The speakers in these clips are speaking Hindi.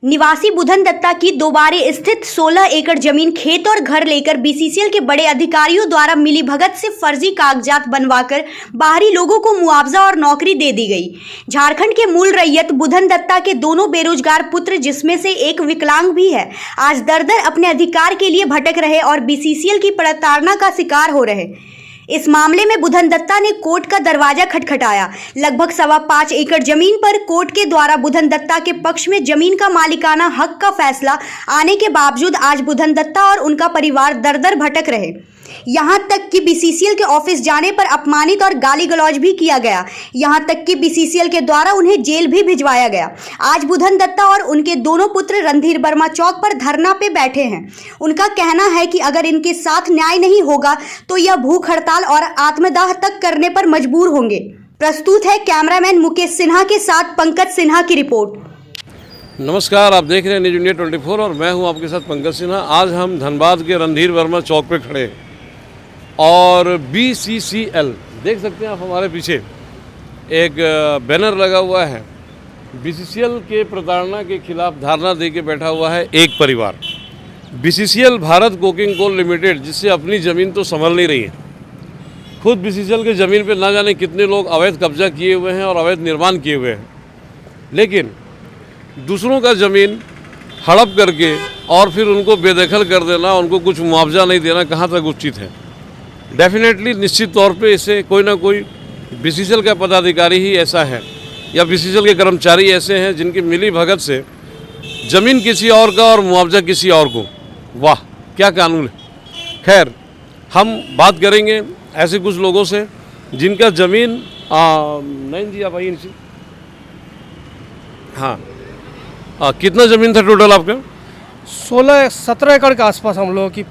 निवासी बुधन दत्ता की दोबारे स्थित 16 एकड़ जमीन, खेत और घर लेकर बीसीसीएल के बड़े अधिकारियों द्वारा मिलीभगत से फर्जी कागजात बनवाकर बाहरी लोगों को मुआवजा और नौकरी दे दी गई। झारखंड के मूल रैयत बुधन दत्ता के दोनों बेरोजगार पुत्र, जिसमें से एक विकलांग भी है, आज दर-दर अपने अधिकार के लिए भटक रहे और बीसीसीएल की प्रताड़ना का शिकार हो रहे। इस मामले में बुधन दत्ता ने कोर्ट का दरवाजा खटखटाया। लगभग 5.25 एकड़ जमीन पर कोर्ट के द्वारा बुधन दत्ता के पक्ष में जमीन का मालिकाना हक का फैसला आने के बावजूद आज बुधन दत्ता और उनका परिवार दर-दर भटक रहे। यहां तक कि बीसीसीएल के ऑफिस जाने पर अपमानित और गाली गलौज भी किया गया। यहां तक कि बीसीसीएल के द्वारा उन्हें जेल भी भिजवाया गया। आज बुधन दत्ता और उनके दोनों पुत्र रणधीर वर्मा चौक पर धरना पे बैठे हैं। उनका कहना है कि अगर इनके साथ न्याय नहीं होगा तो यह भूख हड़ताल और आत्मदाह तक करने पर मजबूर होंगे। प्रस्तुत है कैमरामैन मुकेश सिन्हा के साथ पंकज सिन्हा की रिपोर्ट। नमस्कार, आप देख रहे हैं न्यूज़ इंडिया 24 और मैं हूं आपके साथ पंकज सिन्हा। आज हम धनबाद के रणधीर वर्मा चौक पे खड़े हैं और बीसीसीएल देख सकते हैं आप हमारे पीछे एक बैनर लगा हुआ है। बीसीसीएल के प्रताड़ना के खिलाफ धारणा दे के बैठा हुआ है एक परिवार। BCCL Bharat coking coal limited, जिससे अपनी ज़मीन तो संभल नहीं रही है, खुद बीसीसीएल की ज़मीन पे ना जाने कितने लोग अवैध कब्जा किए हुए हैं और अवैध निर्माण किए हुए हैं, लेकिन दूसरों का ज़मीन हड़प करके और फिर उनको बेदखल कर देना, उनको कुछ मुआवजा नहीं देना कहाँ तक उचित है। डेफिनेटली निश्चित तौर पे इसे कोई ना कोई बीसीसीएल का पदाधिकारी ही ऐसा है या बीसीसीएल के कर्मचारी ऐसे हैं जिनकी मिली भगत से ज़मीन किसी और का और मुआवजा किसी और को। वाह, क्या कानून है। खैर, हम बात करेंगे ऐसे कुछ लोगों से जिनका ज़मीन नहीं जी, आप आइए नीचे। हाँ, कितना ज़मीन था टोटल आपका? 16-17 एकड़ के आसपास हम लोगों की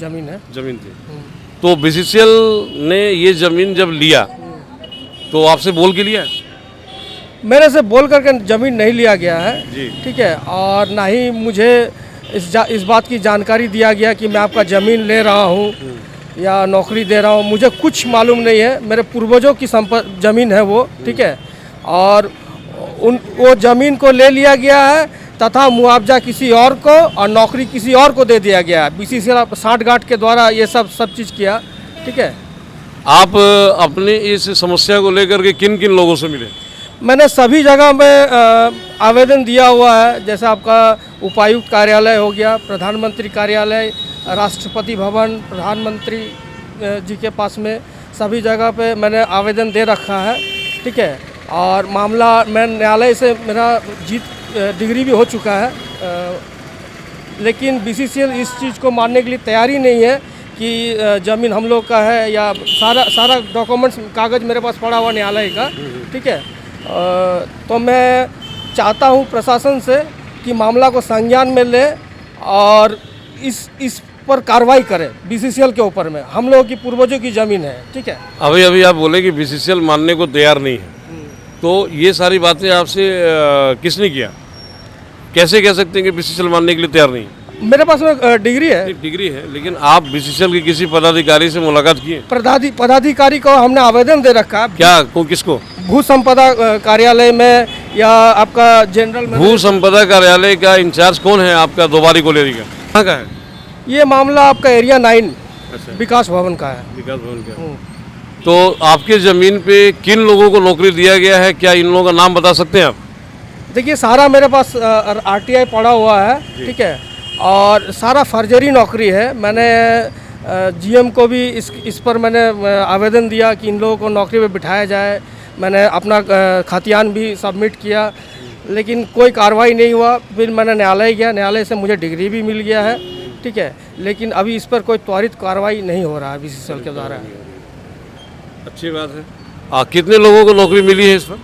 ज़मीन थी। तो बीसीसीएल ने ये ज़मीन जब लिया तो आपसे बोल के लिया? मेरे से बोल करके ज़मीन नहीं लिया गया है जी, ठीक है। और ना ही मुझे इस बात की जानकारी दिया गया कि मैं आपका ज़मीन ले रहा हूँ या नौकरी दे रहा हूँ। मुझे कुछ मालूम नहीं है। मेरे पूर्वजों की ज़मीन है वो, ठीक है। और वो ज़मीन को ले लिया गया है तथा मुआवजा किसी और को और नौकरी किसी और को दे दिया गया है। बीसीसीएल साठगांठ के द्वारा ये सब चीज़ किया, ठीक है। आप अपने इस समस्या को लेकर के किन किन लोगों से मिले? मैंने सभी जगह में आवेदन दिया हुआ है, जैसे आपका उपायुक्त कार्यालय हो गया, प्रधानमंत्री कार्यालय, राष्ट्रपति भवन, प्रधानमंत्री जी के पास में, सभी जगह पे मैंने आवेदन दे रखा है, ठीक है। और मामला मैं न्यायालय से मेरा डिग्री भी हो चुका है, लेकिन बीसीसीएल इस चीज़ को मानने के लिए तैयार ही नहीं है कि ज़मीन हम लोग का है या सारा डॉक्यूमेंट्स कागज़ मेरे पास पड़ा हुआ न्यायालय का, ठीक है। तो मैं चाहता हूँ प्रशासन से कि मामला को संज्ञान में ले और इस पर कार्रवाई करे बीसीसीएल के ऊपर में। हम लोगों की पूर्वजों की ज़मीन है, ठीक है। अभी आप बोले कि बीसीसीएल मानने को तैयार नहीं है, तो ये सारी बातें आपसे किसने किया? कैसे कह सकते हैं कि बीसीसीएल मानने के लिए तैयार नहीं? मेरे पास में डिग्री है। डिग्री है, लेकिन आप बीसीसीएल के किसी पदाधिकारी से मुलाकात किए? पदाधिकारी को हमने आवेदन दे रखा है। क्या किसको? भू संपदा कार्यालय में या आपका जनरल भू संपदा कार्यालय का इंचार्ज कौन है आपका? दोबारी कोलेरी का कहाँ का है ये मामला? आपका एरिया 9 विकास भवन का है। विकास भवन का। तो आपके ज़मीन पे किन लोगों को नौकरी दिया गया है? क्या इन लोगों का नाम बता सकते हैं आप? देखिए, सारा मेरे पास आरटीआई पड़ा हुआ है, ठीक है। और सारा फर्जरी नौकरी है। मैंने जीएम को भी इस पर मैंने आवेदन दिया कि इन लोगों को नौकरी पे बिठाया जाए। मैंने अपना खतियान भी सबमिट किया, लेकिन कोई कार्रवाई नहीं हुआ। फिर मैंने न्यायालय गया, न्यायालय से मुझे डिग्री भी मिल गया है, ठीक है। लेकिन अभी इस पर कोई त्वरित कार्रवाई नहीं हो रहा है बीसीसीएल के द्वारा। अच्छी बात है। कितने लोगों को नौकरी मिली है इस पर?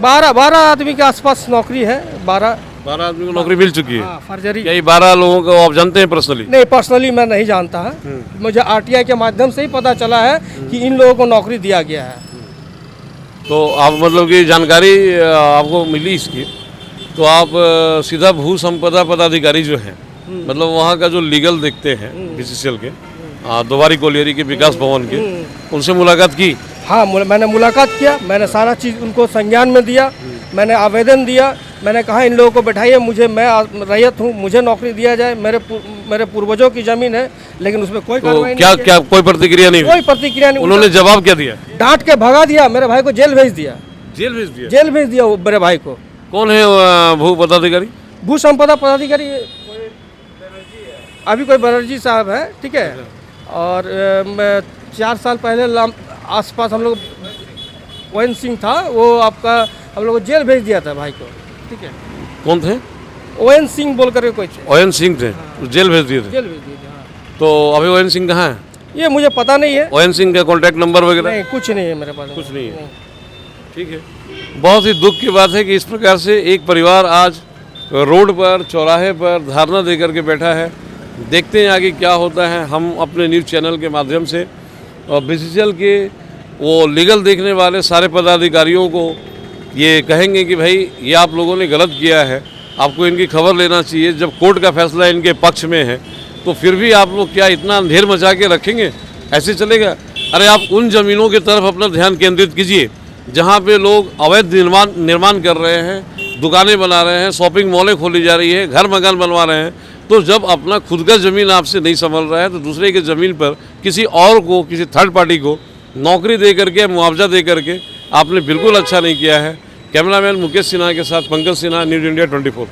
12 आदमी के आसपास नौकरी है। 12 आदमी को नौकरी मिल चुकी है। फर्जरी। यही 12 लोगों को आप जानते हैं पर्सनली? नहीं, पर्सनली मैं नहीं जानता है। मुझे आरटीआई के माध्यम से ही पता चला है कि इन लोगों को नौकरी दिया गया है। तो आप मतलब कि जानकारी आपको मिली इसकी, तो आप सीधा भू संपदा पदाधिकारी जो है, मतलब वहाँ का जो लीगल देखते हैं बीसीसीएल के, दोबारी कोलियरी के विकास भवन के, उनसे मुलाकात की? हाँ, मैंने मुलाकात किया। मैंने सारा चीज़ उनको संज्ञान में दिया, मैंने आवेदन दिया, मैंने कहा इन लोगों को बैठाइए, मैं रैयत हूँ, मुझे नौकरी दिया जाए, मेरे पूर्वजों की ज़मीन है, लेकिन उसमें कोई तो कार्रवाई क्या नहीं की। क्या कोई प्रतिक्रिया नहीं हुई? कोई प्रतिक्रिया नहीं। उन्होंने जवाब क्या दिया? डांट के भगा दिया, मेरे भाई को जेल भेज दिया, जेल भेज दिया। जेल भेज दिया वो मेरे भाई को। कौन है भू पदाधिकारी? भू संपदा पदाधिकारी अभी कोई बनर्जी साहब है, ठीक है। और मैं 4 साल पहले आसपास हम लोग ओएन सिंह था, वो आपका हम लोग को जेल भेज दिया था भाई को, ठीक है। कौन थे? ओएन सिंह बोल करके कोई थे, ओएन सिंह थे, तो जेल भेज दिए थे। जेल भेज दिए थे, हाँ। तो अभी ओएन सिंह कहाँ है? ये मुझे पता नहीं है, ओएन सिंह का कॉन्टैक्ट नंबर वगैरह? नहीं कुछ नहीं है मेरे पास, कुछ नहीं है। ठीक है, बहुत ही दुख की बात है कि इस प्रकार से एक परिवार आज रोड पर, चौराहे पर धरना देकर के बैठा है। देखते हैं आगे क्या होता है। हम अपने न्यूज़ चैनल के माध्यम से और बीसीसीएल के वो लीगल देखने वाले सारे पदाधिकारियों को ये कहेंगे कि भाई ये आप लोगों ने गलत किया है, आपको इनकी खबर लेना चाहिए। जब कोर्ट का फैसला इनके पक्ष में है तो फिर भी आप लोग क्या इतना अंधेर मचा के रखेंगे? ऐसे चलेगा? अरे आप उन ज़मीनों की तरफ अपना ध्यान केंद्रित कीजिए जहाँ पे लोग अवैध निर्माण कर रहे हैं, दुकानें बना रहे हैं, शॉपिंग मॉलें खोली जा रही है, घर मकान बनवा रहे हैं। तो जब अपना खुद का ज़मीन आपसे नहीं संभल रहा है तो दूसरे की ज़मीन पर किसी और को, किसी थर्ड पार्टी को नौकरी दे करके, मुआवजा दे करके आपने बिल्कुल अच्छा नहीं किया है। कैमरामैन मुकेश सिन्हा के साथ पंकज सिन्हा, न्यूज़ इंडिया 24।